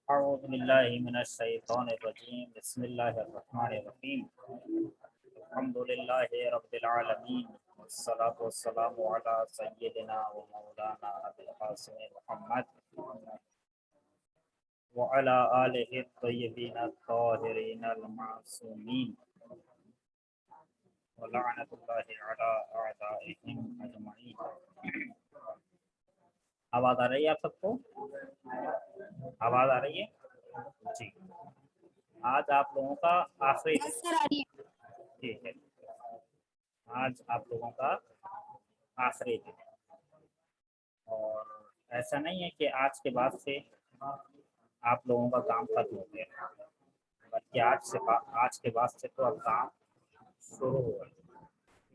أعوذ بالله من الشيطان الرجيم بسم الله الرحمن الرحيم الحمد لله رب العالمين والصلاة والسلام على سيدنا ومولانا أبي القاسم محمد وعلى آله الطيبين الطاهرين المعصومين ولعنة الله على أعدائهم أجمعين. आवाज़ आ रही है आप सबको? आवाज़ आ रही है जी? आज आप लोगों का आखिरी दिन, ठीक है, आज आप लोगों का आखिरी दिन और ऐसा नहीं है कि आज के बाद से आप लोगों का काम खत्म हो गया, बल्कि आज के बाद से तो अब काम शुरू हो गया,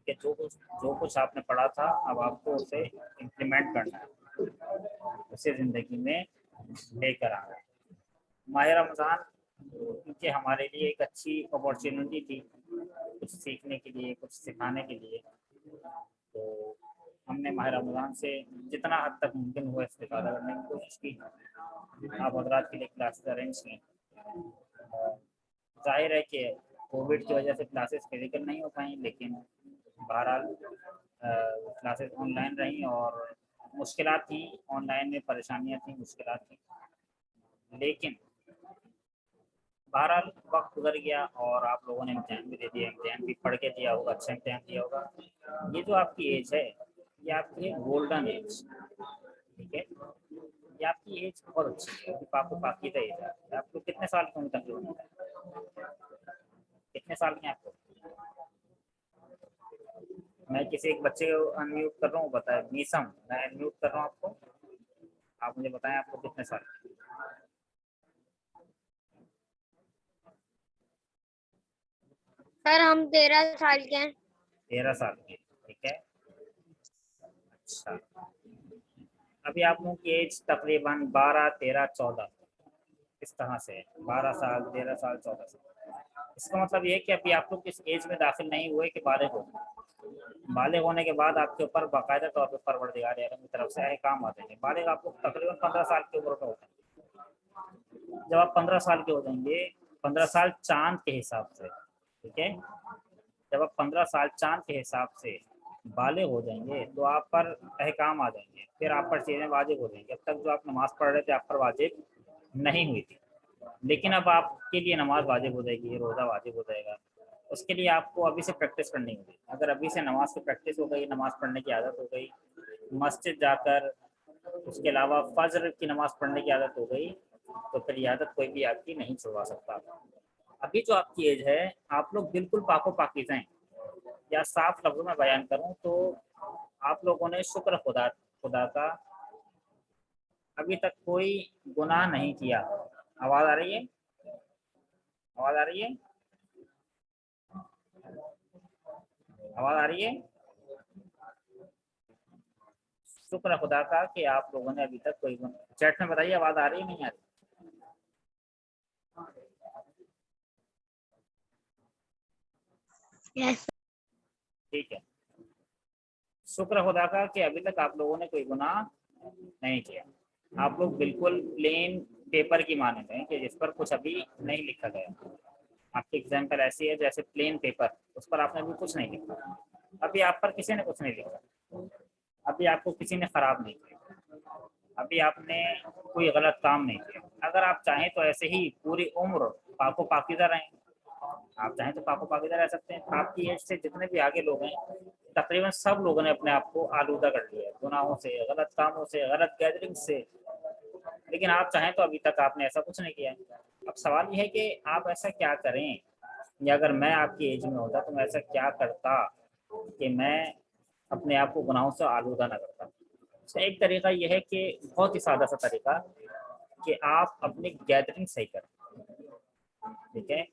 क्योंकि जो कुछ आपने पढ़ा था अब आपको उसे इम्प्लीमेंट करना है, उसे ज़िंदगी में लेकर आना है। माह रमज़ान क्योंकि हमारे लिए एक अच्छी अपॉर्चुनिटी थी कुछ सीखने के लिए, कुछ सिखाने के लिए, तो हमने माह रमज़ान से जितना हद तक मुमकिन हुआ इस्तेफादा करने की कोशिश की। आप हज़रात के लिए क्लासेस अरेंज की। जाहिर है कि कोविड की वजह से क्लासेस फिजिकल नहीं हो पाई, लेकिन बहरहाल क्लासेस ऑनलाइन रहीं और मुश्किलात थी, ऑनलाइन में परेशानियां थी, मुश्किलात थी, लेकिन बहरहाल वक्त गुजर गया और आप लोगों ने इम्तहान भी दे दिया, इम्तहान भी पढ़ के दिया होगा, अच्छा इम्तहान दिया होगा। ये जो आपकी एज है ये आपकी है गोल्डन एज, ठीक है, ये आपकी एज बहुत अच्छी है, आपको पाकिज़ा एज है। आपको कितने साल की उम्र तकरीबन, कितने साल की आपको? मैं किसी एक बच्चे को अनम्यूट कर रहा हूँ, बताए मीसम, मैं अनम्यूट कर रहा हूँ आपको, आप मुझे बताएं आपको कितने साल? सर हम 13 साल के हैं। 13 साल के, ठीक है, अच्छा। अभी आप लोगों की एज तकरीबन 12, 13, 14 इस तरह से है, 12 साल, 13 साल, 14 साल। इसका मतलब ये है कि अभी आप लोग इस एज में दाखिल नहीं हुए कि बालिग हो। बालिग होने के बाद आपके ऊपर बाकायदा तौर पर परवरदिगार आलम की तरफ से अहकाम आते हैं। बालिग आप लोग तकरीबन 15 साल की उम्र का होते हैं। जब आप 15 साल के हो जाएंगे, 15 साल चांद के हिसाब से, ठीक है, जब आप 15 साल चांद के हिसाब से बालिग हो जाएंगे तो आप पर अहकाम आ जाएंगे, फिर आप पर चीज़ें वाजिब हो जाएंगी। अब तक जो आप नमाज पढ़ रहे थे आप पर वाजिब नहीं हुई थी, लेकिन अब आपके लिए नमाज वाजिब हो जाएगी, रोज़ा वाजिब हो जाएगा। उसके लिए आपको अभी से प्रैक्टिस करनी होगी। अगर अभी से नमाज की प्रैक्टिस हो गई, नमाज पढ़ने की आदत हो गई, मस्जिद जाकर उसके अलावा फजर की नमाज पढ़ने की आदत हो गई, तो फिर ये आदत कोई भी आपकी नहीं छुड़वा सकता। अभी जो आपकी एज है आप लोग बिल्कुल पाको पाकीज़ा हैं, या साफ लफ्ज़ों में बयान करूं तो आप लोगों ने शुक्र खुदा खुदा का अभी तक कोई गुनाह नहीं किया। आवाज़ आ रही है? आवाज़ आ रही है? आवाज़ आ रही है? शुक्र खुदा का कि आप लोगों ने अभी तक कोई गुनाह, चैट में बताइए आवाज़ आ रही है नहीं आ रही? यस ठीक है, शुक्र खुदा का कि अभी तक आप लोगों ने कोई गुनाह नहीं किया। आप लोग बिल्कुल प्लेन पेपर की मानते हैं कि जिस पर कुछ अभी नहीं लिखा गया। आपकी एग्जाम्पल ऐसी है जैसे प्लेन पेपर, उस पर आपने अभी कुछ नहीं लिखा, अभी आप पर किसी ने कुछ नहीं लिखा, अभी आपको किसी ने ख़राब नहीं किया, अभी आपने कोई गलत काम नहीं किया। अगर आप चाहें तो ऐसे ही पूरी उम्र पाको पाकीज़ा रहें, आप चाहें तो पाको पाकीज़ा रह सकते हैं। आपकी एज से जितने भी आगे लोग हैं तकरीबन सब लोगों ने अपने आप को आलूदा कर लिया है गुनाहों से, गलत कामों से, गलत गैदरिंग से, लेकिन आप चाहें तो अभी तक आपने ऐसा कुछ नहीं किया। अब सवाल ये है कि आप ऐसा क्या करें, या अगर मैं आपकी एज में होता तो मैं ऐसा क्या करता कि मैं अपने आप को गुनाहों से आलूदा ना करता। इसका एक तरीका यह है कि बहुत ही सादा सा तरीका कि आप अपनी गैदरिंग सही करें, ठीक है,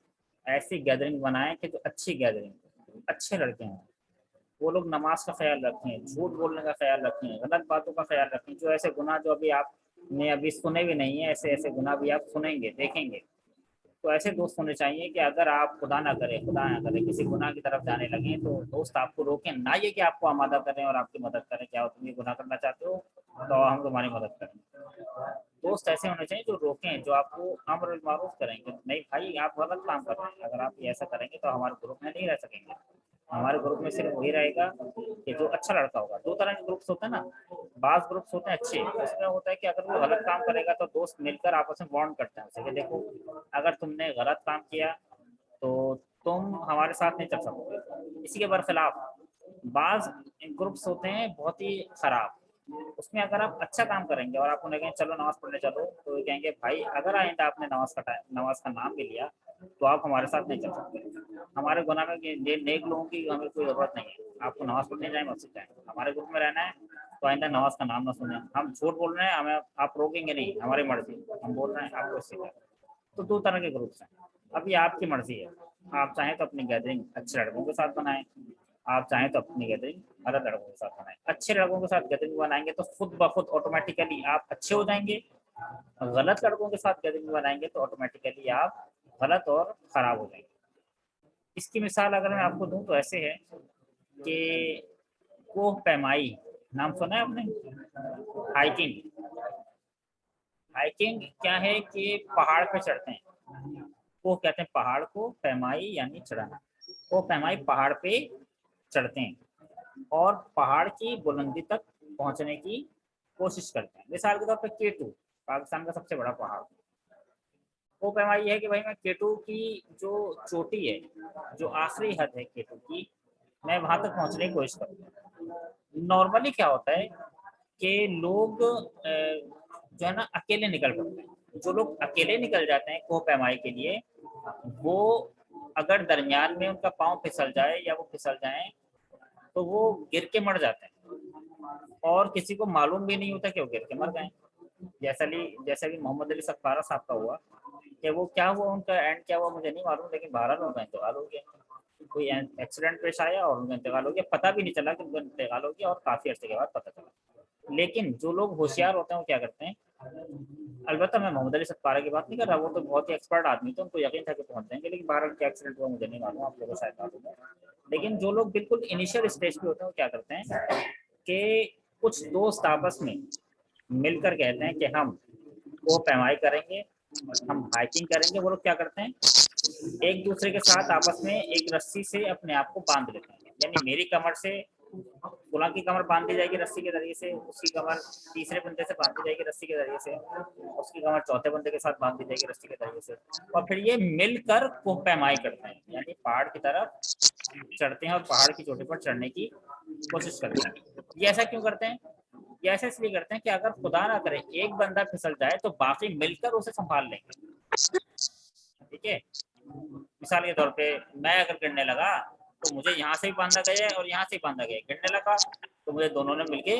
ऐसी गैदरिंग बनाएं कि जो अच्छी गैदरिंग, अच्छे लड़के हों, वो लोग नमाज का ख्याल रखें, झूठ बोलने का ख्याल रखें, गलत बातों का ख्याल रखें। जो ऐसे गुनाह जो अभी आपने अभी सुने भी नहीं है, ऐसे ऐसे गुनाह भी आप सुनेंगे, देखेंगे, तो ऐसे दोस्त होने चाहिए कि अगर आप खुदा ना करे किसी गुनाह की तरफ जाने लगे तो दोस्त आपको रोकें, ना ये कि आपको आमादा करें और आपकी मदद करें, क्या तुम ये गुनाह करना चाहते हो तो हम तुम्हारी मदद करें। दोस्त ऐसे होने चाहिए जो रोकें, जो आपको अम्र बिल मारूफ करेंगे, नहीं भाई आप गलत काम कर रहे हैं, अगर आप ये ऐसा करेंगे तो हमारे ग्रुप में नहीं रह सकेंगे। हमारे ग्रुप में सिर्फ वही रहेगा कि जो अच्छा लड़का होगा। दो तरह के ग्रुप्स होते हैं ना, बास ग्रुप्स होते हैं अच्छे, उसमें होता है कि अगर वो गलत काम करेगा तो दोस्त मिलकर आपस में बॉन्ड करते हैं उसे कि देखो अगर तुमने गलत काम किया तो तुम हमारे साथ नहीं चल सकते। इसी के बरखिलाफ बाज ग्रुप्स होते हैं बहुत ही खराब, उसमें अगर आप अच्छा काम करेंगे और आप उन्हें कहें चलो नमाज पढ़ने चलो, तो ये कहेंगे भाई अगर आइंदा आपने नमाज का नाम भी लिया तो आप हमारे साथ नहीं चल सकते। हमारे गुनाह में ये नेक लोगों की हमें कोई ज़रूरत नहीं है, आपको नमाज पढ़ने जाए मस्जिद जाए, हमारे ग्रुप में रहना है तो आइंदा नमाज का नाम ना सुने। हम झूठ बोल रहे हैं, हमें आप रोकेंगे नहीं, हमारी मर्जी, हम बोल रहे हैं आपको इससे क्या। तो दो तरह के ग्रुप्स हैं। अब ये आपकी मर्जी है, आप चाहें तो अपनी गैदरिंग अच्छे लड़कों के साथ बनाएं, आप चाहें तो अपनी गैदरिंग गलत लड़कों के साथ बनाएं। अच्छे लड़कों के साथ गैदरिंग बनाएंगे तो खुद ब खुद ऑटोमेटिकली आप अच्छे हो जाएंगे, गलत लड़कों के साथ गैदरिंग बनाएंगे तो ऑटोमेटिकली आप गलत और खराब हो जाएंगे। इसकी मिसाल अगर मैं आपको दूं तो ऐसे है कि कोह पैमाई नाम सुना है आपने? हाइकिंग। हाइकिंग क्या है कि पहाड़ पे चढ़ते हैं, वो कहते हैं पहाड़ को, पैमाई यानी चढ़ाना। वो पैमाई पहाड़ पे चढ़ते हैं और पहाड़ की बुलंदी तक पहुंचने की कोशिश करते हैं। मिसाल के तौर पर केटू पाकिस्तान का सबसे बड़ा पहाड़, वो पैमाई ये है कि भाई मैं केटू की जो चोटी है, जो आखिरी हद है केटू की, मैं वहां तक पहुंचने की कोशिश करता हूँ। नॉर्मली क्या होता है कि लोग जो है ना अकेले निकल पड़ते हैं। जो लोग अकेले निकल जाते हैं कोह पैमाई के लिए, वो अगर दरमियान में उनका पाँव फिसल जाए या वो फिसल जाए तो वो गिर के मर जाते हैं और किसी को मालूम भी नहीं होता कि वो गिर के मर गए। जैसा कि मोहम्मद अली सफारा साहब का हुआ कि वो क्या हुआ, उनका एंड क्या हुआ मुझे नहीं मालूम, लेकिन बहरहाल उनका इंतकाल हो गया। कोई एक्सीडेंट पेश आया और उनका इंतकाल हो गया, पता भी नहीं चला कि उनका इंतकाल हो गया और काफी अर्से के बाद पता चला। लेकिन जो लोग होशियार होते हैं वो क्या करते हैं, अलबत्ता मैं मोहम्मद अली सत्तारा की बात नहीं कर रहा, वो तो बहुत ही एक्सपर्ट आदमी थे, उनको यकीन था कि पहुंच जाएंगे, लेकिन बहरहाल क्या एक्सीडेंट हुआ मुझे नहीं मालूम, आप लोगों को शायद मालूम है। लेकिन जो लोग बिल्कुल इनिशियल स्टेज पे होते हैं वो क्या करते हैं कि कुछ दोस्त आपस में मिलकर कहते हैं कि हम वो पैमाई करेंगे, हम हाइकिंग करेंगे। वो लोग क्या करते हैं, एक दूसरे के साथ आपस में एक रस्सी से अपने आप को बांध लेते हैं। यानी मेरी कमर से गुलाम की कमर बांध दी जाएगी रस्सी के जरिए से, उसकी कमर तीसरे बंदे से बांध दी जाएगी रस्सी के जरिए से, उसकी कमर चौथे बंदे के साथ बांध दी जाएगी रस्सी के जरिए से, और फिर ये मिलकर कोह पैमाई करते हैं, यानी पहाड़ की तरफ चढ़ते हैं और पहाड़ की चोटी पर चढ़ने की कोशिश करते हैं। ये ऐसा क्यों करते हैं? ये ऐसा इसलिए करते हैं कि अगर खुदा ना करे एक बंदा फिसल जाए तो बाकी मिलकर उसे संभाल लेंगे। ठीक है, मिसाल के तौर पे मैं अगर गिरने लगा तो मुझे यहाँ से भी बांधा गया और यहाँ से भी बांधा गया, गिरने लगा तो मुझे दोनों ने मिलके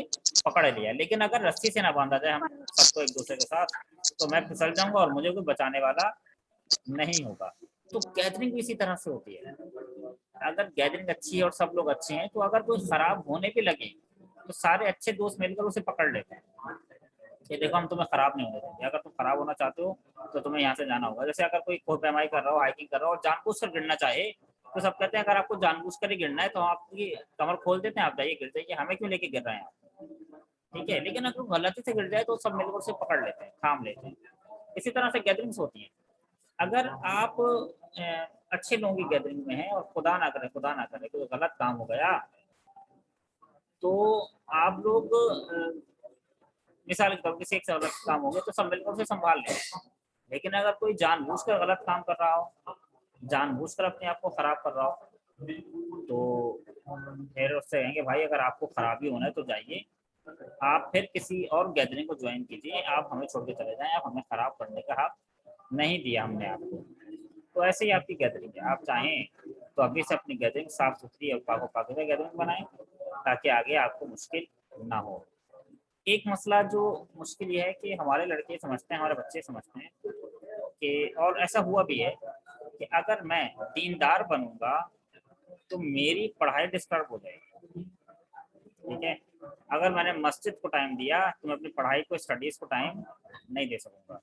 पकड़ लिया। लेकिन अगर रस्सी से ना बांधा जाए हम सबको एक दूसरे के साथ, तो मैं फिसल जाऊंगा और मुझे कोई बचाने वाला नहीं होगा। तो गैदरिंग भी इसी तरह से होती है। अगर गैदरिंग अच्छी है और सब लोग अच्छे हैं तो अगर कोई खराब होने भी लगे तो सारे अच्छे दोस्त मिलकर उसे पकड़ लेते हैं कि देखो हम तुम्हें खराब नहीं होने देंगे, अगर तुम खराब होना चाहते हो तो तुम्हें यहाँ से जाना होगा। जैसे अगर कोई कोह पैमाई कर रहा हो, हाइकिंग कर रहा हो और जानबूझ कर गिरना चाहे तो सब कहते हैं अगर आपको जानबूझ कर ही गिरना है तो आपकी कमर खोल देते हैं, आप जाइए गिर जाइए, हमें क्यों लेके गिर रहे हैं आप। ठीक है, लेकिन अगर गलती से गिर जाए तो सब मिलकर उसे पकड़ लेते हैं, थाम लेते हैं। इसी तरह से गैदरिंग्स होती हैं। अगर आप अच्छे लोगों की गैदरिंग में हैं और खुदा ना करे कोई गलत काम हो गया तो आप लोग मिसाल के तौर पर किसी एक से गलत काम हो गया तो सब मिलकर उसे संभाल लें। लेकिन अगर कोई जानबूझकर गलत काम कर रहा हो, जानबूझकर अपने आप को खराब कर रहा हो, तो फिर उससे कहेंगे भाई अगर आपको खराबी होना है तो जाइए, आप फिर किसी और गैदरिंग को ज्वाइन कीजिए, आप हमें छोड़ के चले जाएं, आप हमें खराब करने का हक नहीं दिया हमने आपको। तो ऐसे ही आपकी गैदरिंग है, आप चाहें तो अभी से अपनी गैदरिंग साफ सुथरी और पाकिज़ा गैदरिंग बनाएं ताकि आगे आपको मुश्किल ना हो। एक मसला जो मुश्किल ये है कि हमारे लड़के समझते हैं, हमारे बच्चे समझते हैं कि, और ऐसा हुआ भी है कि अगर मैं दीनदार बनूंगा तो मेरी पढ़ाई डिस्टर्ब हो जाएगी। ठीक है, अगर मैंने मस्जिद को टाइम दिया तो मैं अपनी पढ़ाई को, स्टडीज़ को टाइम नहीं दे सकूंगा।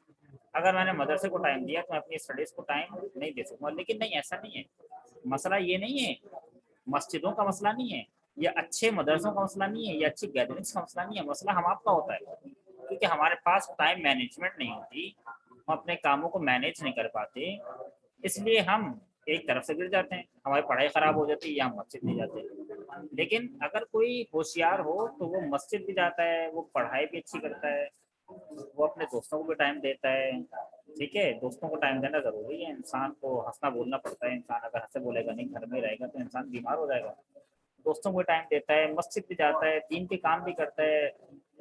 अगर मैंने मदरसे को टाइम दिया तो मैं अपनी स्टडीज़ को टाइम नहीं दे सकूंगा। लेकिन नहीं, ऐसा नहीं है। मसला ये नहीं है, मस्जिदों का मसला नहीं है, ये अच्छे मदरसों का मसला नहीं है, ये अच्छी गैदरिंग्स का मसला नहीं है, मसला हम आपका होता है। क्योंकि کیونکہ ہمارے پاس ٹائم مینجمنٹ نہیں ہوتی، ہم اپنے کاموں کو مینیج نہیں کر پاتے، اس لیے ہم ایک طرف سے گر جاتے ہیں، ہماری پڑھائی خراب ہو جاتی ہے یا ہم مسجد نہیں جاتے۔ لیکن اگر کوئی ہوشیار ہو تو وہ مسجد بھی جاتا ہے، وہ پڑھائی بھی اچھی کرتا ہے، وہ اپنے دوستوں کو بھی ٹائم دیتا ہے۔ ٹھیک ہے، دوستوں کو ٹائم دینا ضروری ہے، انسان کو ہنسنا بولنا پڑتا ہے، انسان اگر ہنسے بولے گا نہیں، گھر میں رہے گا تو انسان بیمار ہو جائے گا۔ دوستوں کو ٹائم دیتا ہے، مسجد بھی جاتا ہے، دین کے کام بھی کرتا ہے،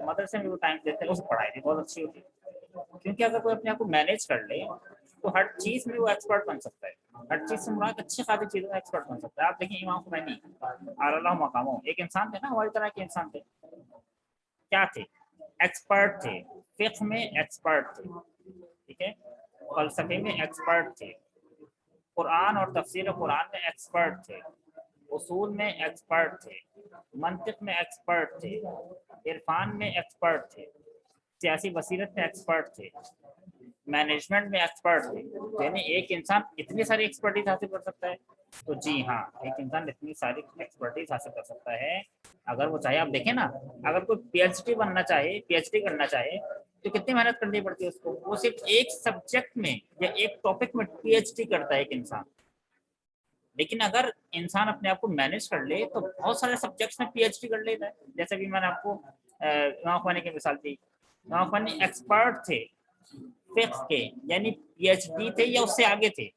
مدرسے میں بھی ٹائم دیتا ہے، اس پڑھائی بھی بہت اچھی ہوتی ہے۔ کیونکہ اگر کوئی اپنے آپ کو مینیج کر لے تو ہر چیز میں وہ ایکسپرٹ بن سکتا ہے، ہر چیز سے مراد اچھی خاصی چیزوں میں ایکسپرٹ بن سکتا ہے۔ آپ دیکھیں امام خمینی اعلیٰ مقاموں ایک انسان تھے نا، ہماری طرح کے انسان تھے، کیا تھے؟ ایکسپرٹ تھے، فقہ میں ایکسپرٹ تھے، ٹھیک ہے، فلسفے میں ایکسپرٹ تھے، قرآن اور تفسیر قرآن میں ایکسپرٹ تھے، اصول میں ایکسپرٹ تھے، منطق میں ایکسپرٹ تھے، عرفان میں ایکسپرٹ تھے، سیاسی بصیرت میں ایکسپرٹ تھے، مینجمنٹ میں ایکسپرٹ تھے۔ یعنی ایک انسان اتنی ساری ایکسپرٹیز حاصل کر سکتا ہے؟ تو جی ہاں، ایک انسان اتنی ساری ایکسپرٹیز حاصل کر سکتا ہے اگر وہ چاہے۔ آپ دیکھیں نا، اگر کوئی پی ایچ ڈی بننا چاہے، پی ایچ ڈی کرنا چاہے تو کتنی محنت کرنی پڑتی ہے اس کو؟ وہ صرف ایک سبجیکٹ میں یا ایک ٹاپک میں پی ایچ ڈی کرتا ہے ایک انسان۔ لیکن اگر انسان اپنے آپ کو مینیج کر لے تو بہت سارے سبجیکٹس میں پی ایچ ڈی کر لیتا ہے۔ جیسے بھی میں نے آپ کو امام خمینی کی مثال دی، امام خمینی ایکسپرٹ تھے فقہ کے، یعنی پی ایچ ڈی تھے یا اس سے آگے تھے،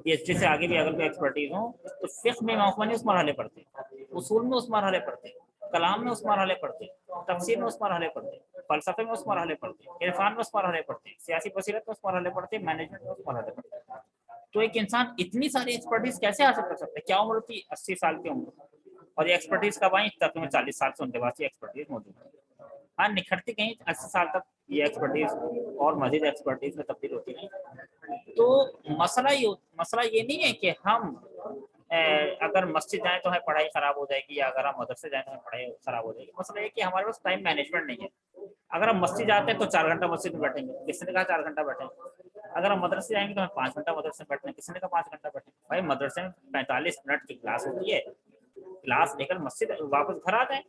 پی ایچ ڈی سے آگے بھی اگر کوئی ایکسپرٹیز ہو تو فقہ میں امام خمینی اس مرحلے پر تھے، اصول میں اس مرحلے پر تھے، کلام میں اس مرحلے پر تھے، تفسیر میں اس مرحلے پر تھے، فلسفے میں اس مرحلے پر تھے، عرفان میں اس مرحلے پر تھے، سیاسی بصیرت میں اس مرحلے پر تھے، مینجمنٹ میں اس مرحلے پر تھے۔ تو ایک انسان اتنی ساری ایکسپرٹیز کیسے حاصل کر سکتا ہے؟ کیا عمر تھی؟ 80 سال کی عمر، اور یہ ایکسپرٹیز کب آئی؟ تقریباً 40 سال سے ان کے پاس یہ ایکسپرٹیز موجود ہے۔ ہاں، نکھرتی کہیں 80 سال تک یہ ایکسپرٹیز اور مزید ایکسپرٹیز میں تبدیل ہوتی ہے۔ تو مسئلہ یہ نہیں ہے کہ ہم اگر مسجد جائیں تو ہمیں پڑھائی خراب ہو جائے گی، یا اگر ہم مدرسے جائیں تو ہمیں پڑھائی خراب ہو جائے گی۔ مسئلہ یہ کہ ہمارے پاس ٹائم مینجمنٹ نہیں ہے۔ اگر ہم مسجد جاتے ہیں تو 4 گھنٹہ مسجد میں بیٹھیں گے، کسی نے کہا 4 گھنٹہ بیٹھیں گے۔ اگر ہم مدرسے جائیں گے تو ہمیں 5 گھنٹہ مدرسے میں بیٹھنا ہے، کسی نے کہا 5 گھنٹہ بیٹھیں گے۔ بھائی مدرسے میں 45 منٹ کی کلاس ہوتی ہے، کلاس لے کر مسجد واپس گھر آ جائیں۔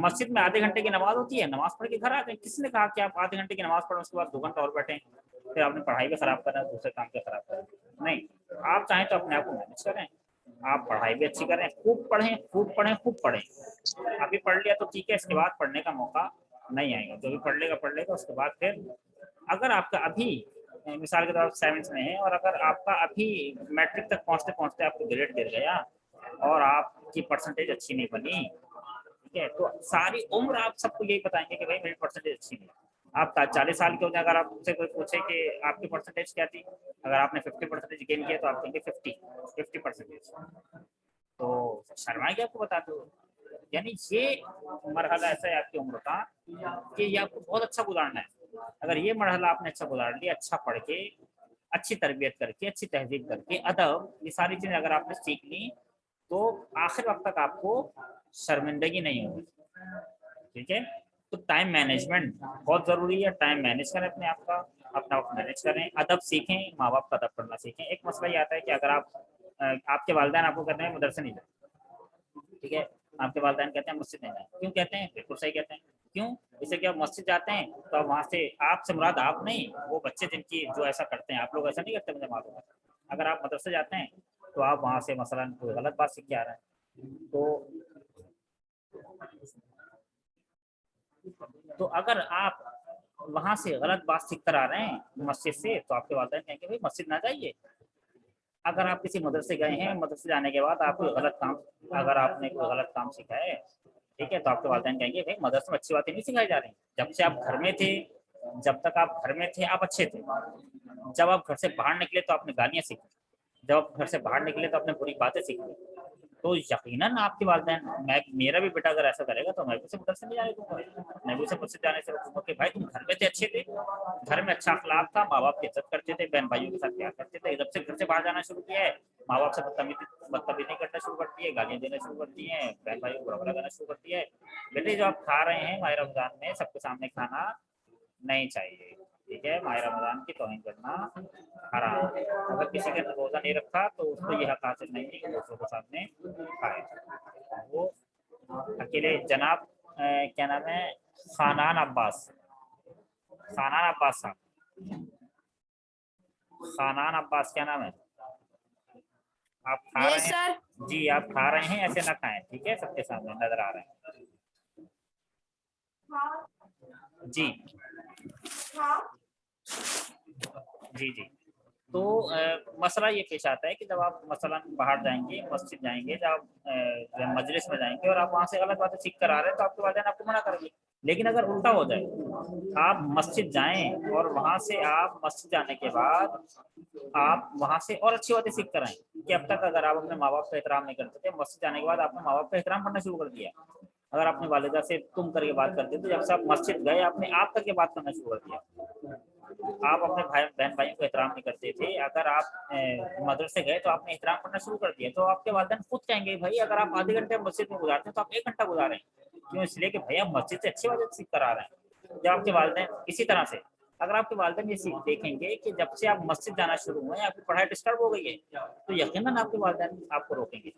مسجد میں آدھے گھنٹے کی نماز ہوتی ہے، نماز پڑھ کے گھر آ جائیں۔ کس نے کہا کہ آپ آدھے گھنٹے کی نماز پڑھیں اس کے بعد 2 گھنٹہ اور بیٹھیں، پھر آپ نے پڑھائی بھی خراب کرنا ہے، دوسرے کام بھی خراب کرنا ہے؟ نہیں، آپ چاہیں تو اپنے آپ کو مینیج کریں، آپ پڑھائی بھی اچھی کریں، خوب پڑھیں، خوب پڑھیں، خوب پڑھیں۔ ابھی پڑھ لیا تو ٹھیک ہے، اس کے بعد پڑھنے کا موقع نہیں آئے گا۔ جو بھی پڑھ لے گا اس کے بعد پھر اگر آپ کا ابھی مثال کے طور پر 7th میں ہے، اور اگر آپ کا ابھی میٹرک تک پہنچتے پہنچتے آپ کو گریڈ گر گیا اور آپ کی پرسنٹیج اچھی نہیں بنی، ٹھیک ہے، تو ساری عمر آپ سب کو یہی بتائیں گے کہ بھائی میری پرسنٹیج اچھی نہیں ہے۔ آپ 40 سال کے ہو جائیں، اگر آپ سے کوئی پوچھے کہ آپ کی پرسنٹیج کیا تھی، اگر آپ نے 50% گین کیا تو آپ کہیں گے 50%۔ تو شرمائے گے آپ کو بتاتے ہو؟ یعنی یہ مرحلہ ایسا ہے آپ کی عمر کا کہ یہ آپ کو بہت اچھا گزارنا ہے۔ اگر یہ مرحلہ آپ نے اچھا گزار لیا، اچھا پڑھ کے، اچھی تربیت کر کے، اچھی تہذیب کر کے، ادب، یہ ساری چیزیں اگر آپ نے سیکھ لی تو آخر وقت تک آپ کو شرمندگی نہیں ہوگی۔ ٹھیک ہے، تو ٹائم مینجمنٹ بہت ضروری ہے۔ ٹائم مینیج کریں اپنے آپ کا، اپنا وقت مینیج کریں، ادب سیکھیں، ماں باپ کا ادب کرنا سیکھیں۔ ایک مسئلہ یہ آتا ہے کہ اگر آپ کے والدین آپ کو کہتے ہیں مدرسے نہیں جائیں، ٹھیک ہے، آپ کے والدین کہتے ہیں مسجد نہیں جائیں، کیوں کہتے ہیں؟ بالکل صحیح کہتے ہیں۔ کیوں؟ اسے کہ آپ مسجد جاتے ہیں تو وہاں سے آپ سے مراد آپ نہیں، وہ بچے جن کی جو ایسا کرتے ہیں، آپ لوگ ایسا نہیں کرتے، مجھے معلوم ہے۔ اگر آپ مدرسے جاتے ہیں تو آپ وہاں سے مثلاً کوئی غلط بات سیکھ کے آ رہے ہیں، تو اگر آپ وہاں سے غلط بات سیکھ کر آ رہے ہیں مسجد سے، تو آپ کے والدین کہیں گے بھائی مسجد نہ جائیے۔ اگر آپ کسی مدرسے گئے ہیں، مدرسے جانے کے بعد آپ کوئی غلط کام، اگر آپ نے کوئی غلط کام سیکھا ہے، ٹھیک ہے، تو آپ کے والدین کہیں گے بھائی مدرسے میں اچھی باتیں نہیں سکھائی جا رہی۔ جب سے آپ گھر میں تھے، جب تک آپ گھر میں تھے آپ اچھے تھے، جب آپ گھر سے باہر نکلے تو آپ نے گالیاں سیکھی، جب آپ گھر سے باہر نکلے تو آپ نے بری باتیں سیکھی۔ تو یقیناً آپ کے والدین، میرا بھی بیٹا اگر ایسا کرے گا تو میں بھی اسے مدرسے نہیں جانے دوں گا، میں بھی اسے مسجد جانے سے روکوں گا کہ بھائی تم گھر میں تھے اچھے تھے، گھر میں اچھا اخلاق تھا، ماں باپ کی عزت کرتے تھے، بہن بھائیوں کے ساتھ پیار کرتے تھے، جب سے گھر سے باہر جانا شروع کیا ہے ماں باپ سے بدتمیزی کرنا شروع کرتی ہے، گالیاں دینا شروع کرتی ہیں، بہن بھائیوں کو برا لگانا شروع کرتی ہے۔ بیٹے جو آپ کھا رہے ہیں ماہ رمضان میں، سب کے سامنے کھانا نہیں چاہیے، ٹھیک ہے، ماہ رمضان کی توہین کرنا حرام ہے۔ اگر کسی نے روزہ نہیں رکھا تو اس کو یہ حق حاصل نہیں ہے کہ دوسروں کے سامنے کھائے۔ وہ اکیلے جناب کیا نام ہے، خانان عباس، सानान अब्बास साहब, सानान अब्बास क्या नाम है? आप खा रहे हैं? जी आप खा रहे हैं, ऐसे ना खाएं, ठीक है, सबके सामने नजर आ रहे हैं। जी जी जी। तो मसला ये पेश आता है कि जब आप मसलन बाहर जाएंगे, मस्जिद जाएंगे, जब जब मजलिस में जाएंगे और आप वहां से गलत बातें सीख कर आ रहे हैं तो आपके वालिदैन आपको मना करेंगे। लेकिन अगर उल्टा हो जाए, आप मस्जिद जाएं और वहां से आप मस्जिद जाने के बाद आप वहां से और अच्छी बातें सीख कर आए कि अब तक अगर आप अपने माँ बाप का एहतराम नहीं करते थे, मस्जिद जाने के बाद आपने माँ बाप का एहतराम करना शुरू कर दिया। अगर अपनी वालिदा से तुम करके बात करते तो जब से आप मस्जिद गए आपने आप करके बात करना शुरू कर दिया। आप अपने भाई बहन भाइयों को एहतराम नहीं करते थे, अगर आप मदरसे गए तो आपने एहतराम करना शुरू कर दिया, तो आपके वालिदैन खुद कहेंगे भाई अगर आप आधे घंटे मस्जिद में गुजारते हैं तो आप 1 घंटा गुजारें। क्यों? इसलिए कि भाई आप मस्जिद से अच्छी बातें सीख कर आ रहे हैं। जब आपके वालिदैन इसी तरह से अगर आपके वालिदैन ये देखेंगे कि जब से आप मस्जिद जाना शुरू हुए आपकी पढ़ाई डिस्टर्ब हो गई है, तो यकीनन आपके वालिदैन आपको रोकेंगे।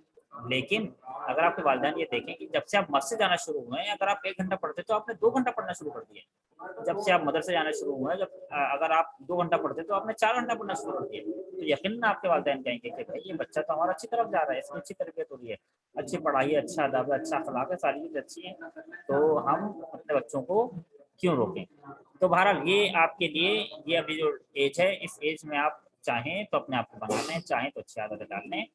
लेकिन अगर आपके वालिदैन ये देखें कि जब से आप मस्जिद जाना शुरू हुए हैं, अगर आप 1 घंटा पढ़ते तो आपने 2 घंटा पढ़ना शुरू कर दिया। जब से आप मदरसे जाना शुरू हुए हैं, जब अगर आप 2 घंटा पढ़ते तो आपने 4 घंटा पढ़ना शुरू कर दिया, तो यकीनन आपके वालिदैन कहेंगे कि भाई ये बच्चा तो हमारा अच्छी तरफ जा रहा है, इसकी अच्छी तरबियत हो रही है, अच्छी पढ़ाई है, अच्छा अदब है, अच्छा अखलाक है, सारी चीज़ अच्छी है, तो हम अपने बच्चों को क्यों रोकें। तो बहरहाल ये आपके लिए, ये अभी जो एज है, इस एज में आप चाहें तो अपने आप को बना लें, चाहें तो अच्छी आदतें डाल लें,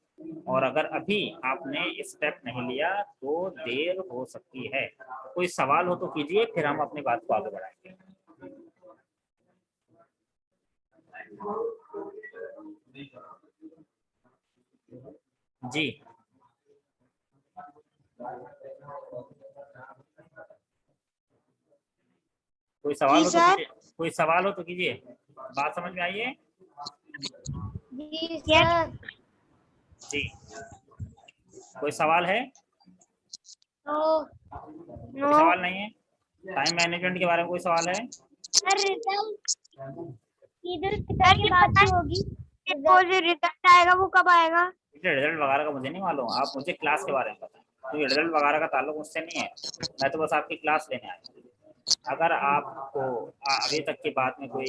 और अगर अभी आपने स्टेप नहीं लिया तो देर हो सकती है। कोई सवाल हो तो कीजिए, फिर हम अपनी बात को आगे बढ़ाएंगे। जी कोई सवाल जी हो तो सर। कीजिए, कोई सवाल हो तो कीजिए, बात समझ में आई है? जी सर। जी कोई सवाल है? नो। नो कोई सवाल नहीं है? टाइम मैनेजमेंट के बारे में कोई सवाल है? सर, रिजल्ट किधर की बात ही होगी। वो जो रिजल्ट आएगा वो कब आएगा? रिजल्ट वगैरह का मुझे नहीं मालूम, आप मुझे क्लास के बारे में बताएं, क्योंकि रिजल्ट वगैरह का ताल्लुक मुझसे नहीं है, मैं तो बस आपकी क्लास लेने आया हूँ। अगर आपको अभी तक की बात में कोई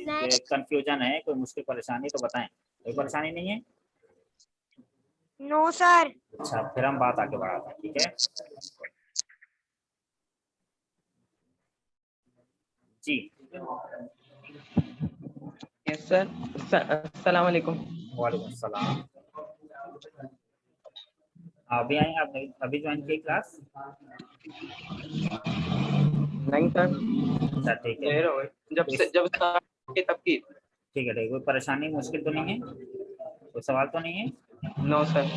नहीं। कंफ्यूजन है, कोई मुश्किल परेशानी तो बताएं। कोई परेशानी नहीं है? No sir. अच्छा, फिर हम बात आगे बढ़ाते हैं, ठीक है? जी यस सर, अस्सलाम वालेकुम। वालेकुम सलाम। अभी आए आपने? अभी ज्वाइन की क्लास? नहीं सर, अच्छा ठीक है। देर हो गई, जब स्टार्ट की तब की। ठीक है ठीक है, कोई परेशानी मुश्किल तो नहीं है, कोई सवाल तो नहीं है? नो सर,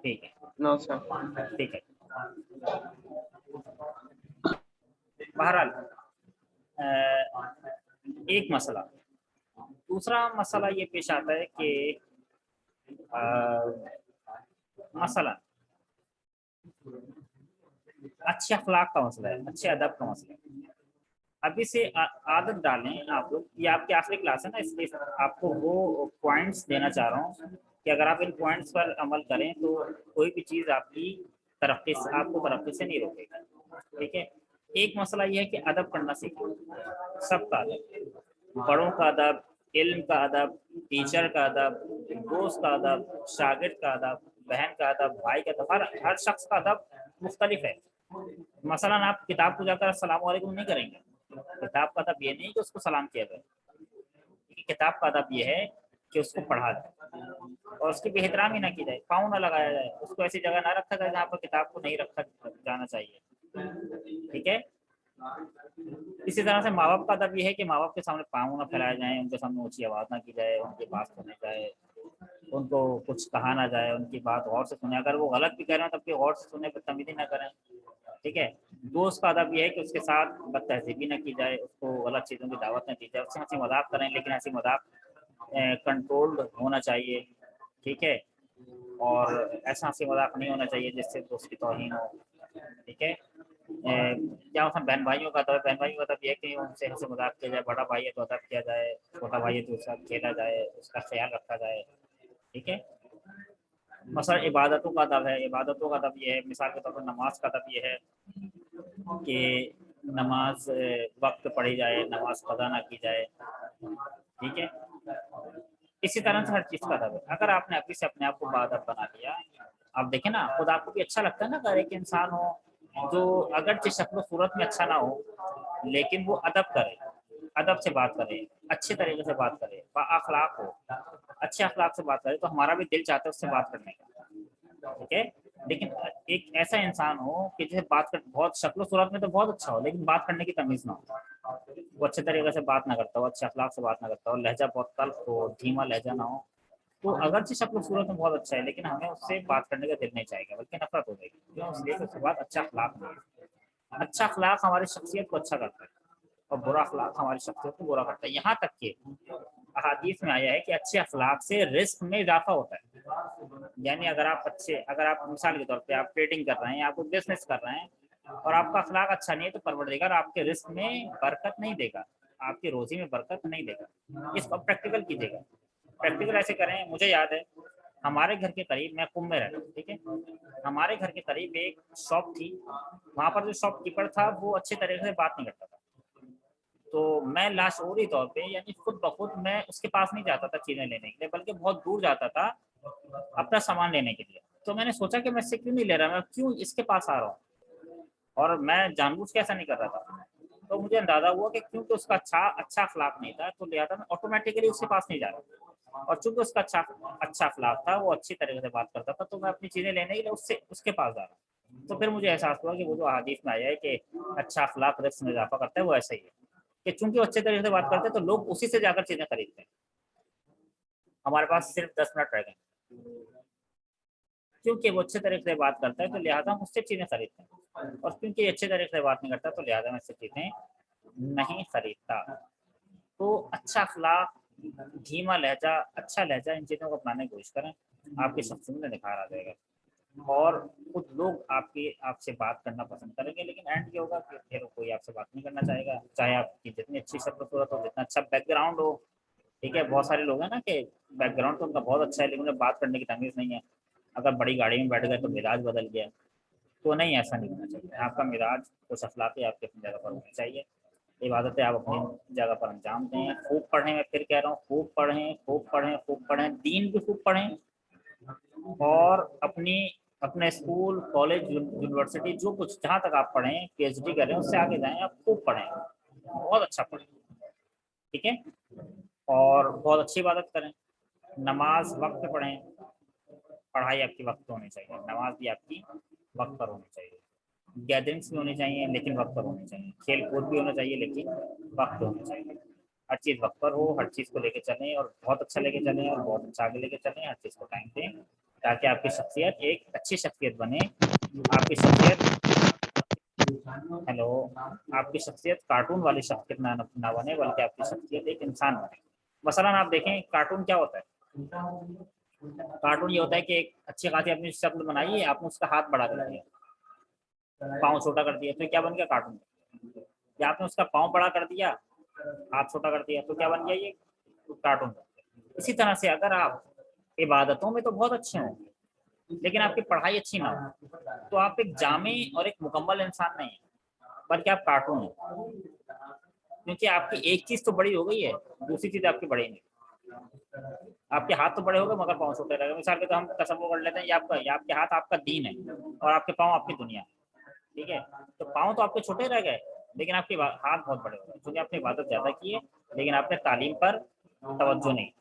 ठीक है नो सर। ठीक है। बहरहाल एक मसला, दूसरा मसला ये पेश आता है कि मसला अच्छे अखलाक का मसला है, अच्छे अदब का मसला है। अभी से आदत डालें आप लोग, ये आपकी आखिरी क्लास है ना, इसलिए आपको वो पॉइंट्स देना चाह रहा हूँ कि अगर आप इन पॉइंट्स पर अमल करें तो कोई भी चीज़ आपकी तरक्की से, आपको तरक्की से नहीं रोकेगा, ठीक है? एक मसला ये है कि अदब करना सीखें, सबका अदब, बड़ों का अदब, इल्म का अदब, टीचर का अदब, दोस्त का अदब, शागिर्द का अदब, बहन का अदब, भाई का अदब, हर शख्स का अदब मुख्तलिफ है। मसलन आप किताब को जाकर अस्सलाम वालेकुम नहीं करेंगे, किताब का अदब ये नहीं कि उसको सलाम किया जाए, किताब का अदब ये है कि उसको पढ़ा जाए और उसकी बेहतरामी ना की जाए, पाँव ना लगाया जाए, उसको ऐसी जगह ना रखा जाए जहाँ पर किताब को नहीं रखा जाना चाहिए, ठीक है? इसी तरह से माँ बाप का अदब ये है कि माँ बाप के सामने पाँव ना फैलाए जाए, उनके सामने ऊंची आवाज़ ना की जाए, उनके पास सुने जाए, उनको कुछ कहा ना जाए, उनकी बात गौर से सुने, अगर वो गलत भी कह रहे हैं तब भी गौर से सुने, बदतमीजी ना करें, ठीक है? दोस्त का अदब ये है कि उसके साथ बदतहजीबी ना की जाए, उसको गलत चीज़ों की दावत ना दी जाए, उससे हंसी मजाक करें, लेकिन हंसी मजाक कंट्रोल्ड होना चाहिए, ठीक है? और ऐसा हंसी मजाक नहीं होना चाहिए जिससे दोस्त की तौहीन हो, ठीक है? जहाँ उसमें बहन भाइयों का अदब, बहन भाइयों का अदब ये है कि उनसे हंसी मजाक किया जाए, बड़ा भाई है तो अदब किया जाए, छोटा भाई है तो उसका खेला जाए, उसका ख्याल रखा जाए, ठीक है? मसलन इबादतों का अदब है, इबादतों का अदब ये है, मिसाल के तौर पर नमाज का अदब ये है कि नमाज वक्त पे पढ़ी जाए, नमाज कज़ा ना की जाए, ठीक है। इसी तरह से हर चीज़ का अदब है। अगर आपने अभी से अपने आप को बाअदब बना लिया, आप देखें ना, खुद आपको भी अच्छा लगता है ना अगर एक इंसान हो जो अगरचे शक्ल सूरत में अच्छा ना हो लेकिन वो अदब करे, अदब से बात करे, अच्छे तरीके से बात करे, बाअखलाक हो, अच्छे अखलाक से बात करे, तो हमारा भी दिल चाहता है उससे बात करने का, ठीक है। लेकिन एक ऐसा इंसान हो कि जैसे बात कर, बहुत शक्ल सूरत में तो बहुत अच्छा हो लेकिन बात करने की तमीज ना हो, वो अच्छे तरीके से बात ना करता हो, अच्छे अखलाक से बात ना करता हो, लहजा बहुत तल्ख हो, धीमा लहजा ना हो, तो अगरचे शक्ल सूरत में बहुत अच्छा है लेकिन हमें उससे बात करने का दिल नहीं चाहेगा, बल्कि नफरत हो जाएगी। क्यों? इसलिए उसके बाद अच्छा अखलाक नहीं है। अच्छा अखलाक हमारी शख्सियत को अच्छा करता है और बुरा अखलाक हमारी शख्सियत को बुरा करता है। यहाँ तक कि अहादीस में आया है कि अच्छे अखलाक से रिस्क में इजाफा होता है। यानी अगर आप मिसाल के तौर पे आप ट्रेडिंग कर रहे हैं, आप बिजनेस कर रहे हैं और आपका अखलाक अच्छा नहीं है तो परवरदिगार आपके रिस्क में बरकत नहीं देगा, आपकी रोजी में बरकत नहीं देगा। इसको प्रैक्टिकल कीजिएगा। प्रैक्टिकल ऐसे करें, मुझे याद है हमारे घर के करीब, मैं कुंभ में रहता हूँ, ठीक है, हमारे घर के करीब एक शॉप थी, वहाँ पर जो शॉपकीपर था वो अच्छे तरीके से बात नहीं करता था, तो मैं लाशऊरी तौर पे यानी खुद ब खुद मैं उसके पास नहीं जाता था चीज़ें लेने के लिए, बल्कि बहुत दूर जाता था अपना सामान लेने के लिए। तो मैंने सोचा कि मैं इससे क्यों नहीं ले रहा, मैं क्यों इसके पास आ रहा हूँ, और मैं जानबूझ के ऐसा नहीं कर रहा था। तो मुझे अंदाजा हुआ कि क्योंकि उसका अच्छा अखलाक नहीं था, तो लिहाजा मैं ऑटोमेटिकली उसके पास नहीं जा रहा, और चूंकि उसका अच्छा अखलाक था, वो अच्छी तरीके से बात करता था, तो मैं अपनी चीज़ें लेने के लिए उसके पास जा रहा। तो फिर मुझे एहसास हुआ कि वो जो हदीस में आया है कि अच्छा अखलाक रिस्क में इजाफा करता है, वो ऐसा ही है कि चूंकि वो अच्छे तरीके से बात करते हैं तो लोग उसी से जाकर चीज़ें खरीदते हैं। हमारे पास सिर्फ 10 मिनट रह गए, क्योंकि वो अच्छे तरीके से बात करता है तो लिहाजा हम उससे चीज़ें खरीदते हैं, और क्योंकि अच्छे तरीके से बात नहीं करता तो लिहाजा मैं इससे चीज़ें नहीं खरीदता। तो अच्छा अखलाक, धीमा लहजा, अच्छा लहजा, इन चीज़ों को अपनाने की कोशिश करें, आपकी शख्सियत में निखार आ जाएगा और कुछ लोग आपसे बात करना पसंद करेंगे, लेकिन एंड ये होगा कि फिर कोई आपसे बात नहीं करना चाहेगा, चाहे आपकी जितनी अच्छी शक्ल सूरत हो, जितना अच्छा बैकग्राउंड हो, ठीक है। बहुत सारे लोग हैं ना कि बैकग्राउंड तो उनका बहुत अच्छा है लेकिन उन्हें बात करने की तमीज़ नहीं है, अगर बड़ी गाड़ी में बैठ गए तो मिजाज बदल गया, तो नहीं, ऐसा नहीं होना चाहिए। आपका मिजाज कुछ अखलाक़ी आपकी अपनी जगह पर होनी चाहिए, इबादतें आप अपनी जगह पर अंजाम दें, खूब पढ़ें, मैं फिर कह रहा हूँ खूब पढ़ें, खूब पढ़ें, खूब पढ़ें, दीन भी खूब पढ़ें, और अपने स्कूल, कॉलेज, यूनिवर्सिटी, जो कुछ जहाँ तक आप पढ़ें, पीएचडी करें, उससे आगे जाएं, आप खूब पढ़ें, बहुत अच्छा पढ़ें, ठीक है, और बहुत अच्छी इबादत करें, नमाज वक्त पे पढ़ें, पढ़ाई आपकी वक्त पर होनी चाहिए, नमाज भी आपकी वक्त पर होनी चाहिए, गैदरिंग्स भी होनी चाहिए लेकिन वक्त पर होनी चाहिए, खेल कूद भी होना चाहिए लेकिन वक्त होना चाहिए, हर चीज़ वक्त पर हो, हर चीज़ को लेके चलें और बहुत अच्छा लेके चलें और बहुत अच्छा आगे लेके चलें, हर चीज़ को टाइम दें ताकि आपकी शख्सियत एक अच्छी शख्सियत बने। आपकी शख्सियत, हेलो, आपकी शख्सियत कार्टून वाली शख्सियत ना बने, बल्कि आपकी शख्सियत एक इंसान बने। मसलन आप देखें कार्टून क्या होता है, कार्टून ये होता है कि एक अच्छी खासी अपनी शक्ल बनाई है, आपने उसका हाथ बड़ा कर दिया, पाँव छोटा कर दिया, तो क्या बन गया कार्टून, या आपने उसका पाँव बड़ा कर दिया, हाथ छोटा कर दिया, तो क्या बन गया ये कार्टून। इसी तरह से अगर आप इबादतों में तो बहुत अच्छे हों लेकिन आपकी पढ़ाई अच्छी ना हो तो आप एक जामे और एक मुकम्मल इंसान नहीं है, बल्कि आप कार्टून हैं, क्योंकि आपकी एक चीज़ तो बड़ी हो गई है, दूसरी चीज़ आपकी बड़ी नहीं। आपके हाथ तो बड़े हो गए मगर पाँव छोटे रह गए। मिसाल के तो हम तसव्वुर कर लेते हैं, ये आपके हाथ आपका दीन है और आपके पाँव आपकी दुनिया, ठीक है। तो पाँव तो आपके छोटे रह गए लेकिन आपके हाथ बहुत बड़े हो गए, क्योंकि आपने इबादत ज़्यादा की है लेकिन आपने तालीम पर तवज्जो नहीं।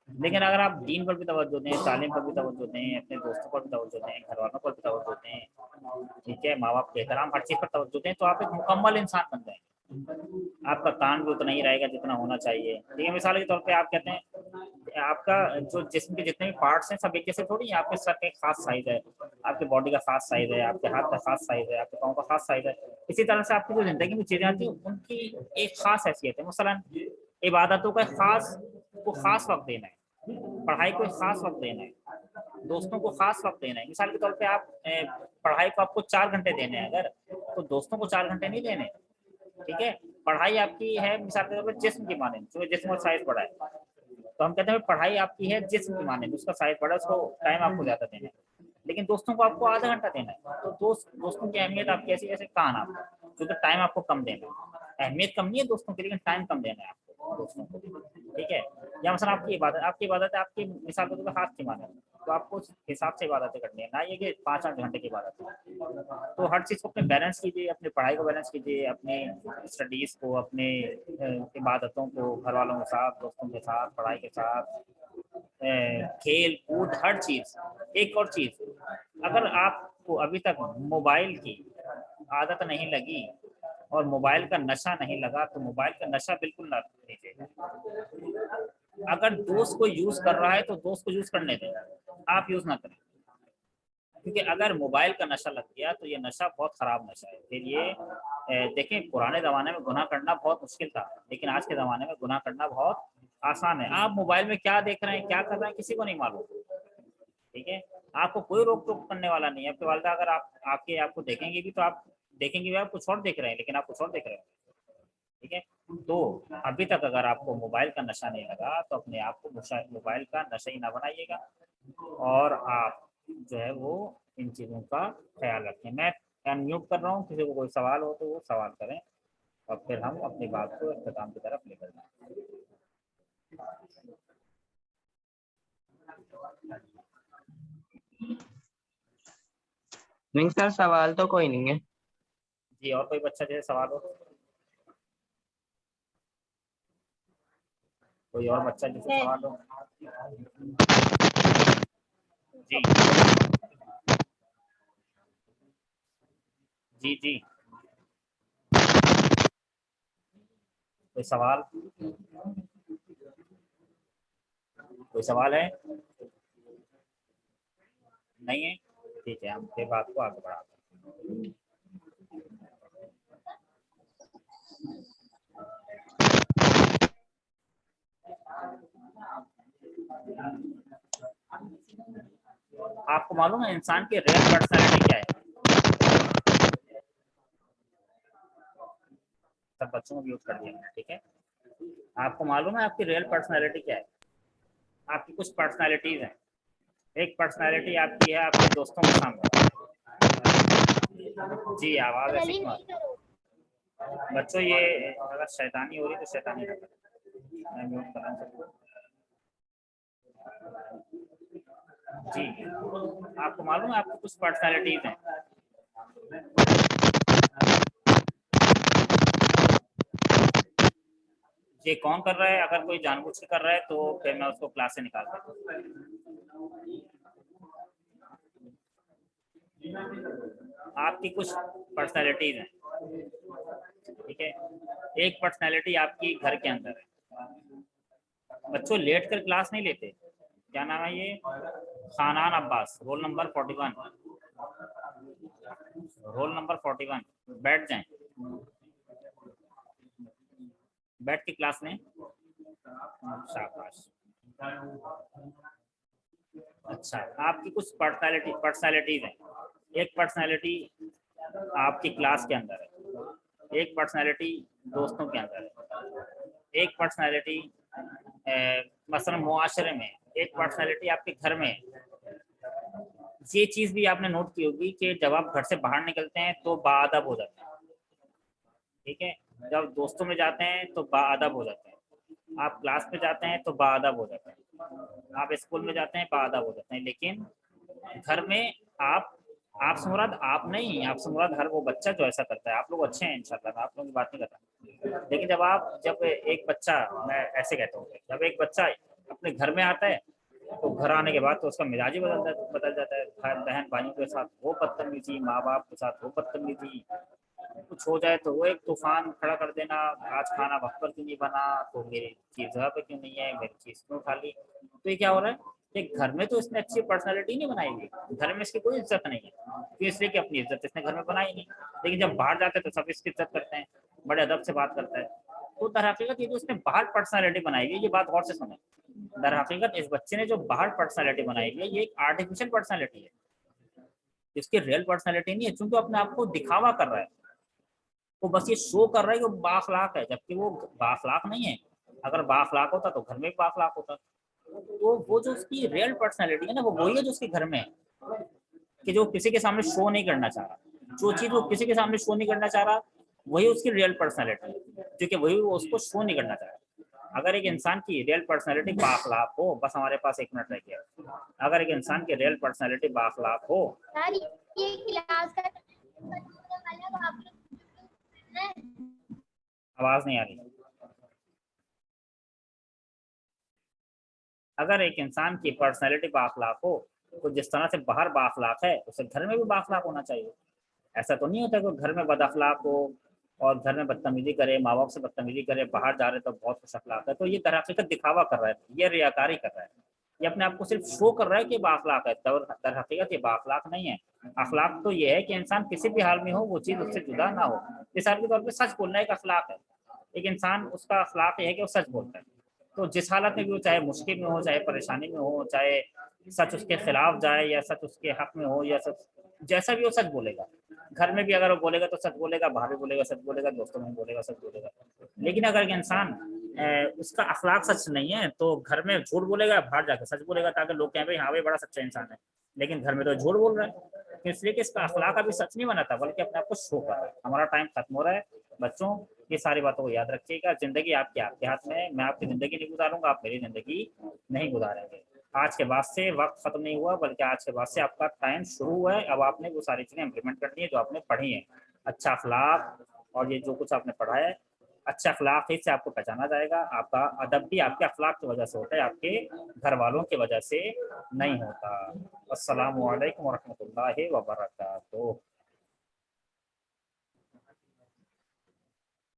लेकिन अगर आप दीन पर भी तवज्जो दें, तालीम पर भी तवज्जो दें, अपने दोस्तों पर भी तवज्जो दें, घर वालों पर भी तवज्जो दें, ठीक है, माँ बाप के एहतराम, हर चीज़ पर तवज्जो दें, तो आप एक मुकम्मल इंसान बन जाएंगे। आपका कान भी उतना ही रहेगा जितना होना चाहिए, ठीक है। मिसाल के तौर पे आप कहते हैं आपका जो जिस्म के जितने भी पार्ट्स हैं सब एक जैसे थोड़ी है, आपके सर का एक खास साइज है, आपके बॉडी का खास साइज है, आपके हाथ का खास साइज है, आपके पाँव का खास साइज है। इसी तरह से आपकी जो जिंदगी में चीज़ें आती हैं उनकी एक खास हैसियत है। मसलन इबादतों का खास वक्त देना है, पढ़ाई को एक खास वक्त देना है, दोस्तों को खास वक्त देना है। मिसाल के तौर पे आप पढ़ाई को आपको 4 घंटे देने हैं अगर, तो दोस्तों को 4 घंटे नहीं देने, ठीक है। पढ़ाई आपकी है मिसाल के तौर पर जिस्म की माने, क्योंकि जिस्म का साइज बड़ा है, तो हम कहते हैं पढ़ाई आपकी है जिस्म की माने, उसका साइज बड़ा है, उसको टाइम आपको ज़्यादा देना है, लेकिन दोस्तों को आपको आधा घंटा देना है। तो दोस्तों की अहमियत आपकी ऐसी जैसे कान आपका, क्योंकि टाइम आपको कम देना है, अहमियत कम नहीं है दोस्तों की, लेकिन टाइम कम देना है आपको दोस्तों को, ठीक है। या मसलन आपकी इबादत है, आपकी मिसाल के तौर पर हाथ की इबादत है, तो आपको उस हिसाब से इबादतें करनी है, ना ये कि 5-8 घंटे की इबादत है। तो हर चीज़ को अपने बैलेंस कीजिए, अपनी पढ़ाई को बैलेंस कीजिए, अपनी स्टडीज़ को, अपने इबादतों को, घर वालों के साथ, दोस्तों के साथ, पढ़ाई के साथ, खेल कूद, हर चीज़। एक और चीज़, अगर आपको अभी तक मोबाइल की आदत नहीं लगी और मोबाइल का नशा नहीं लगा, तो मोबाइल का नशा बिल्कुल ना लीजिएगा। अगर दोस्त को यूज कर रहा है तो दोस्त को यूज करने दें, आप यूज ना करें, क्योंकि अगर मोबाइल का नशा लग गया तो ये नशा बहुत खराब नशा है। फिर ये देखें, पुराने ज़माने में गुनाह करना बहुत मुश्किल था, लेकिन आज के ज़माने में गुनाह करना बहुत आसान है। आप मोबाइल में क्या देख रहे हैं, क्या कर रहे हैं, किसी को नहीं मालूम, ठीक है। आपको कोई रोक टोक करने वाला नहीं है। आपके वालिदा अगर आपको देखेंगे भी तो आप देखेंगे भी आप कुछ और देख रहे हैं, लेकिन आप कुछ और देख रहे हैं, ठीक है। तो अभी तक अगर आपको मोबाइल का नशा नहीं लगा तो अपने आप को मोबाइल का नशा ही ना बनाइएगा, और आप जो है वो इन चीज़ों का ख्याल रखें। मैं अनम्यूट कर रहा हूँ, किसी को कोई सवाल हो तो वो सवाल करें, और फिर हम अपनी बात को इख्तिताम की तरफ लेकर जाएं। नहीं सर, सवाल तो कोई नहीं है। जी, और कोई बच्चा जैसे सवाल हो, कोई और बच्चा जैसे सवाल हो? जी जी जी, कोई सवाल, कोई सवाल है? नहीं है, ठीक है, हम फिर बात को आगे बढ़ाते हैं। आपको मालूम है इंसान की रियल पर्सनैलिटी क्या है? सब बच्चों को म्यूट कर दिया, ठीक है। आपको मालूम है आपकी रियल पर्सनैलिटी क्या है? आपकी कुछ पर्सनैलिटीज हैं। एक पर्सनैलिटी आपकी है आपके दोस्तों के सामने। जी, आवाज ऐसी क्यों आ रही है? बच्चों ये अगर शैतानी हो रही तो शैतानी ना करें, मैं म्यूट कर रहा हूं। जी, आपको मालूम है आपकी कुछ पर्सनैलिटीज हैं। ये कौन कर रहा है? अगर कोई जानबूझ के कर रहा है तो फिर मैं उसको क्लास से निकाल देता हूँ। आपकी कुछ पर्सनैलिटीज हैं, ठीक है। एक पर्सनैलिटी आपकी घर के अंदर है। बच्चों लेट कर क्लास नहीं लेते, क्या नाम है ये? Khanan Abbas, roll number 41, roll number 41, बैठ जाएं, बैठ के क्लास में। शाबाश। अच्छा, आपकी कुछ पर्सनैलिटीज हैं। एक पर्सनैलिटी आपकी क्लास के अंदर है, एक पर्सनैलिटी दोस्तों के अंदर है, एक पर्सनैलिटी मसलन मुआशरे में, एक पर्सनैलिटी आपके घर में है। ये चीज़ भी आपने नोट की होगी कि जब आप घर से बाहर निकलते हैं तो बाअदब हो जाते हैं, ठीक है। जब दोस्तों में जाते हैं तो बाअदब हो जाते हैं, आप क्लास में जाते हैं तो बाअदब हो जाते हैं, आप स्कूल में जाते हैं बाअदब हो जाते हैं, लेकिन घर में आपसे मुराद आप नहीं, आपसे मुराद हर वो बच्चा जो ऐसा करता है। आप लोग अच्छे हैं इंशाल्लाह, आप लोगों की बात नहीं करता, लेकिन जब एक बच्चा, मैं ऐसे कहता हूँ, जब एक बच्चा अपने घर में आता है तो घर आने के बाद तो उसका मिजाज ही बदल जाता है। भाई बहन भाइयों के साथ वो बदतमीजी, माँ बाप के साथ वो बदतमीजी, कुछ हो जाए तो वो एक तूफान खड़ा कर देना, आज खाना वक्त पर क्यों नहीं बना, तो मेरी चीज जगह पे क्यों नहीं है, मेरी चीज क्यों खा ली। तो ये क्या हो रहा है कि घर में तो इसने अच्छी पर्सनैलिटी नहीं बनाई हुई, घर में इसकी कोई इज्जत नहीं है, क्यों? इसलिए कि अपनी इज्जत इसने घर में बनाई नहीं, लेकिन जब बाहर जाते हैं तो सब इसकी इज्जत करते हैं, बड़े अदब से बात करता है। तो दर हकीकत ये जो इसने बाहर पर्सनैलिटी बनाई हुई है, ये बात गौर से सुने, दर हकीकत इस बच्चे ने जो बाहर पर्सनैलिटी बनाई हुई है ये एक आर्टिफिशियल पर्सनैलिटी है, इसकी रियल पर्सनैलिटी नहीं है, क्योंकि अपने आप को दिखावा कर रहा है, वो बस ये शो कर रहा है कि वो बाखलाक है, जबकि वो बाखलाक नहीं है। अगर बाखलाक होता तो घर में भी बाखलाक होता। तो वो जो उसकी रियल पर्सनैलिटी है ना, वो वही है जो उसके घर में है, कि जो किसी के सामने शो नहीं करना चाह रहा। जो चीज़ वो किसी के सामने शो नहीं करना चाह रहा वही उसकी रियल पर्सनैलिटी है, क्योंकि वही वो उसको शो नहीं करना चाहता। अगर एक इंसान की रियल पर्सनैलिटी बाखलाक हो, बस हमारे पास 1 मिनट रह गया, अगर एक इंसान की रियल पर्सनैलिटी बाखलाक हो, सर ये क्लास का आप आवाज नहीं आ रही, अगर एक इंसान की पर्सनैलिटी बाखलाक हो तो जिस तरह से बाहर बाखलाक है उसे घर में भी बाखलाक होना चाहिए। ऐसा तो नहीं होता कि घर में बदअखलाक हो और घर में बदतमीजी करे, माँ बाप से बदतमीजी करे, बाहर जा रहे तो बहुत खुश अखलाक है, तो ये दरहकीकत दिखावा कर रहा है, ये रियाकारी कर रहा है, ये अपने आप को सिर्फ शो कर रहा है कि बाखलाक है, दरहकीकत ये बाखलाक नहीं है। अखलाक तो ये है कि इंसान किसी भी हाल में हो वो चीज़ उससे जुदा ना हो। मिसाल के तौर पर सच बोलना एक अखलाक है, एक इंसान उसका अखलाक ये है कि वो सच बोलता है, तो जिस हालत में भी हो, चाहे मुश्किल में हो, चाहे परेशानी में हो, चाहे सच उसके खिलाफ जाए या सच उसके हक में हो, या सच जैसा भी हो सच बोलेगा। घर में भी अगर वो बोलेगा तो सच बोलेगा, बाहर भी बोलेगा सच बोलेगा, दोस्तों में बोलेगा सच बोलेगा। लेकिन अगर एक इंसान उसका अखलाक सच नहीं है तो घर में झूठ बोलेगा, बाहर जाकर सच बोलेगा, ताकि लोग कहें भाई हाँ भाई बड़ा सच्चा इंसान है, लेकिन घर में तो झूठ बोल रहा है। तो इसलिए कि इसका अखलाक अभी सच नहीं बना था, बल्कि अपने आप को शो कर रहा है। हमारा टाइम खत्म हो रहा है बच्चों, ये सारी बातों को याद रखिएगा। जिंदगी आपके आपके हाथ में है, मैं आपकी जिंदगी नहीं गुजारूंगा, आप मेरी जिंदगी नहीं गुजारेंगे। आज के बाद से वक्त खत्म नहीं हुआ, बल्कि आज के बाद से आपका टाइम शुरू हुआ है। अब आपने वो सारी चीजें इम्प्लीमेंट करनी है जो आपने पढ़ी है। अच्छा अखलाक और ये जो कुछ आपने पढ़ा है, अच्छा अखलाक ही से आपको पहचाना जाएगा। आपका अदब भी आपके अखलाक की वजह से होता है, आपके घर वालों की वजह से नहीं होता। अस्सलामु अलैकुम वरहमतुल्लाहि वबरकातुहू।